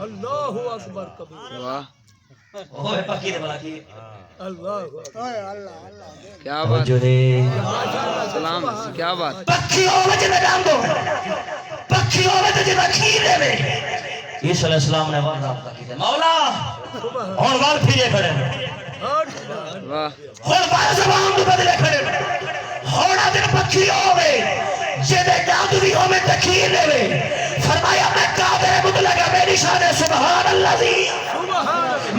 اللہ اکبر کبیر واہ اوہ پکی دے بلا کی اللہ کیا بات جو ہے سلام کیا بات پکی ہوئے جنہیں ڈام دو پکی ہوئے تو جنہیں کھیر دے میں عیسیٰ علیہ السلام نے وعدہ رابطہ کی دے مولا اور وال پھیرے کھڑے میں واہ اور وال زبان دو بدلے کھڑے میں ہونا دن پکی ہوئے جنہیں ڈاندوی ہوئے تکھیر دے میں فرمایا میں قادر مطلقہ میری شان سبحان اللہ دی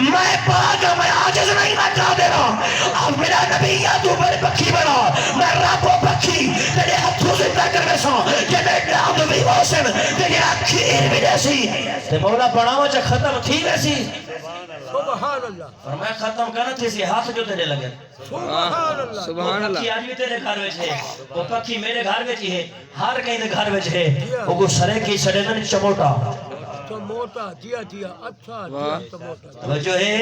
میں پاک میں عاجز نہیں میں قادر ہوں اب میرا نبی یا تو بڑے پکھی بنا میں رب و پکھی تیرے ہتھوں سے تکر میں سو جنہیں ڈاندو بھی موسن تیرے اکھیر بھی جیسی تے مولا پڑھاوا چا ختم تھی ویسی سبحان اللہ فرمایا ختم کرنا تھی سی ہاتھ جو تیرے لگے سبحان اللہ پکھی آج بھی تیرے گھر وچ ہے وہ پکھی میرے گھر وچ ہے ہر کہیں دے گھر وچ ہے وہ کو سرے کی سڑے نہ چموٹا موٹا جیا جیا اچھا جیا موٹا وہ جو ہے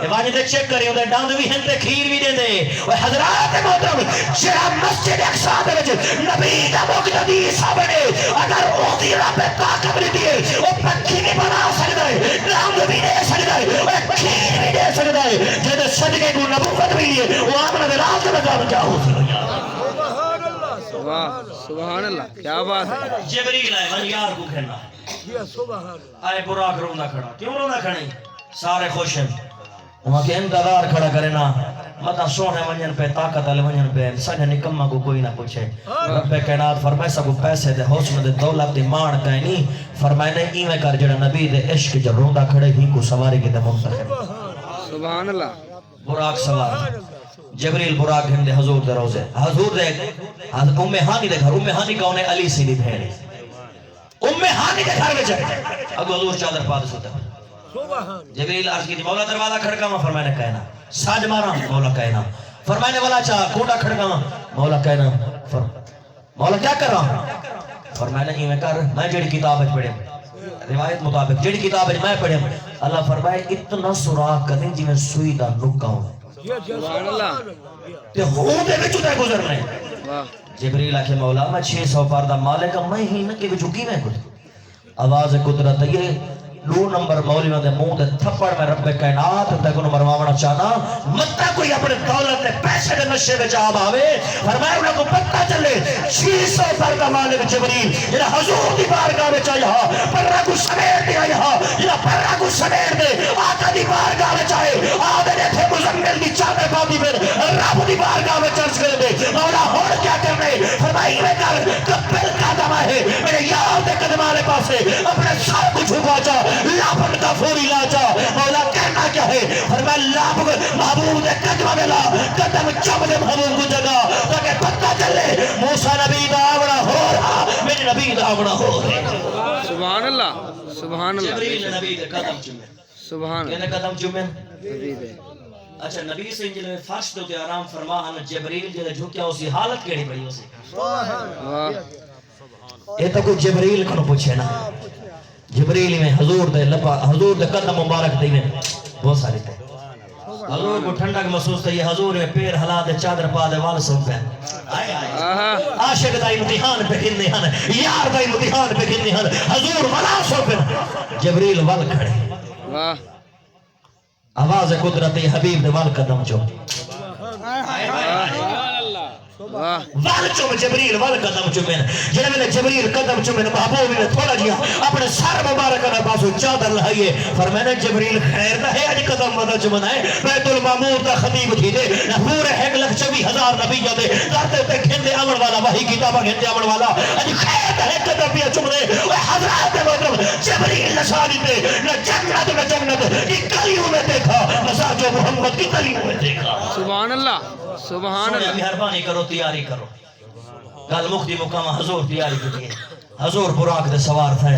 ایوانی دے چیک کری ہوندے ڈاند بھی ہن تے کھیر بھی دے دے وہ حضرات محترم جڑا مسجد اقصی دے وچ نبی دا مقتدی صاحب نے اگر اوتی رب طاقت نہیں دیے وہ پکھی نہیں بنا سکدا ہے ڈاند بھی دے سکدا ہے وہ کھیر بھی دے سکدا ہے جے صدقے کو نبوت بھی ہے وہ اپنا دے راز میں جاؤ سبحان اللہ واہ سبحان اللہ کیا بات ہے جبریل آئے من یار کو کھیلنا جیا سبحان اللہ آئے براق روندہ کھڑا کیوں روندہ کھڑی سارے خوش ہیں وہاں کے انتظار کھڑا کرے نا مطا سونے ونجن پہ طاقت علی ونجن پہ سجھے نکمہ کو کوئی نہ پوچھے رب کائنات فرمائے سب کو پیسے دے حسن دے دولت دے مان کہیں نہیں فرمائے نے ایویں کر جڑا نبی دے عشق جب روندہ کھڑے ہی کو سواری کے دے منتخب سبحان اللہ براق سوار جبریل براق ہندے حضور دے روزے حضور دے ام ہانی دے گھر ام ہانی کون ہے علی سی دی بھیڑی ام ہانی دے گھر میں جائے اگو حضور چادر پاد سوتا سبحان جبریل عرض کی تھی مولا دروازہ کھڑکا میں فرمائے نے کہنا ساج مارا مولا کہنا فرمائے نے والا چاہ کوٹا کھڑکا میں مولا کہنا مولا کیا کر رہا ہوں فرمائے نے ایویں کر میں جڑی کتاب ہے پڑھے روایت مطابق جڑی کتاب ہے میں پڑھے اللہ فرمائے اتنا سراغ کریں جی میں سوئی دا نکا ہوں سبحان اللہ تے ہوں دے بچو تے گزر رہے واہ جبریل آکھے مولا میں 600 پاردہ مالک میں ہی نہ کہ بچو کی میں کچھ آواز قدرت یہ 2 نمبر مولیوں دے منہ دے تھپڑ میں رب کائنات تے کو مرواونا چاہنا متا کوئی اپنے دولت دے پیسے دے نشے وچ آب آوے فرمایا انہاں کو پتہ چلے 600 پاردہ مالک جبریل جڑا حضور دی بارگاہ وچ آیا پرا کو سمیٹ دے آیا جڑا پرا کو سمیٹ دے آقا دی بارگاہ وچ آئے آدھے تھے مزمل دی چادر پاتی پھر رب دی بارگاہ وچ چرچ کر دے مولا ہور کیا کرنے فرمائی میں کر کپل کا دمہ ہے میرے یاد دے قدمانے پاسے اپنے سر کو جھکا چا لاپن کا فوری لاچا مولا کہنا کیا ہے فرمایا لاپ محبوب دے قدمہ میں لا قدم چم دے محبوب کو جگہ تاکہ پتہ چلے موسیٰ نبی دا آوڑا ہو رہا میرے نبی دا آوڑا ہو رہا سبحان اللہ سبحان اللہ جبریل نبی دے قدم چمیں سبحان کہنے اللہ قدم چمیں نبی دے اچھا نبی سے جلے فرش دو تے آرام فرما ہم جبریل جلے جھکیا اسی حالت کیڑی پڑی اسی واہ یہ تو کوئی جبریل کو پوچھے نا جبریل میں حضور دے قدم مبارک دے میں بہت ساری تھے حضور کو ٹھنڈک محسوس تھا یہ حضور میں پیر ہلا دے چادر پا دے وال سن پہ عاشق دا امتحان پہ گھننے ہن یار دا امتحان پہ گھننے ہن حضور ولا سن پہ جبریل وال کھڑے واہ آواز قدرت حبیب دے وال قدم جو واہ وال چوم جبریل وال قدم چومن جنہیں میں جبریل قدم چومن محبوب نے تھوڑا جیا اپنے سر مبارک کا پاسو چادر لائیے فرمایا جبریل خیر نہ ہے اج قدم ودا چومن ہے بیت المعمور دا خطیب تھی دے پورے 1,24,000 نبی دے کرتے تے گھندے آون والا وحی کتاباں گھندے آون والا اج خیر نہ ہے قدم پیا چومنے او حضرات محترم جبریل نشانی تے نہ جنت کی گلیوں میں دیکھا مساجد محمد کی گلیوں میں دیکھا سبحان اللہ سبحان اللہ مہربانی کرو تیاری کرو گل مختی مقام حضور تیاری کی حضور براق دے سوار تھے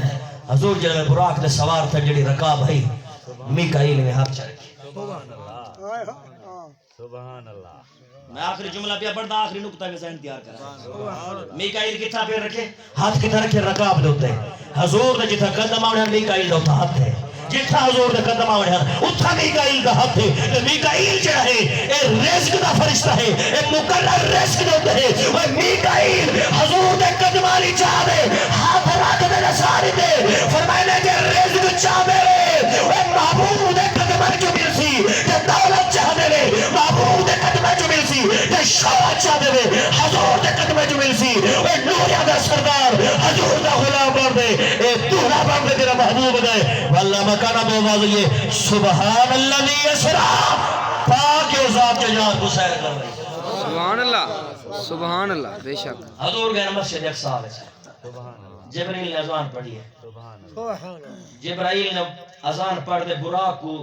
حضور جلے میں براق دے سوار تھے جڑی رکاب ہے میکائیل میں ہاتھ چڑھ گئی سبحان اللہ میں آخری جملہ پہ پڑھتا آخری نقطہ کے ذہن تیار کرا میکائیل کتھا پہ رکھے ہاتھ کتھا رکھے رکاب دوتے حضور نے جتھا قدم آنے میکائیل دوتا ہاتھ ہے جتھا حضور نے قدم آنے اتھا میکائیل کا ہاتھ ہے میکائیل جڑا ہے اے رزق دا فرشتہ ہے اے مقرر رزق دوتا ہے وہ میکائیل حضور نے قدم آنی چاہ دے ہاتھ رکھ دے نساری دے فرمائنے کے رزق چاہ دے مقام پہ تیرا محبوب گئے واللہ مکانہ بہواز یہ سبحان اللہ لی اسرا پاک و ذات کے جہاں کو سیر کر رہی سبحان اللہ بے شک حضور گئے مسجد اقصا ہے جبریل نے اذان پڑھی ہے جبرائیل نے اذان پڑھ دے براق کو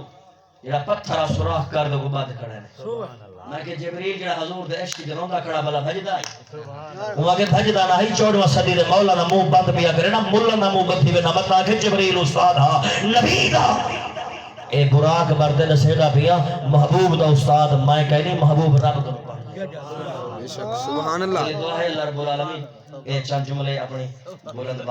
جڑا پتھرا سوراخ کر دے کو بند کھڑا ہے میں کہ جبریل جڑا حضور دے عشق دی روندا کھڑا بلا بھجدا ہے وہ اگے بھجدا نہ ہی 14واں صدی دے مولا دا منہ بند پیا کرے نا مولا دا منہ بندھی وے نہ متا کہ جبریل استاد ہا نبی دا اے براق بردے دسے گا پیا محبوب دا استاد میں کہنی محبوب رب دا بے شک سبحان اللہ یہ دعا ہے اللہ رب العالمین اے چند جملے اپنی بلند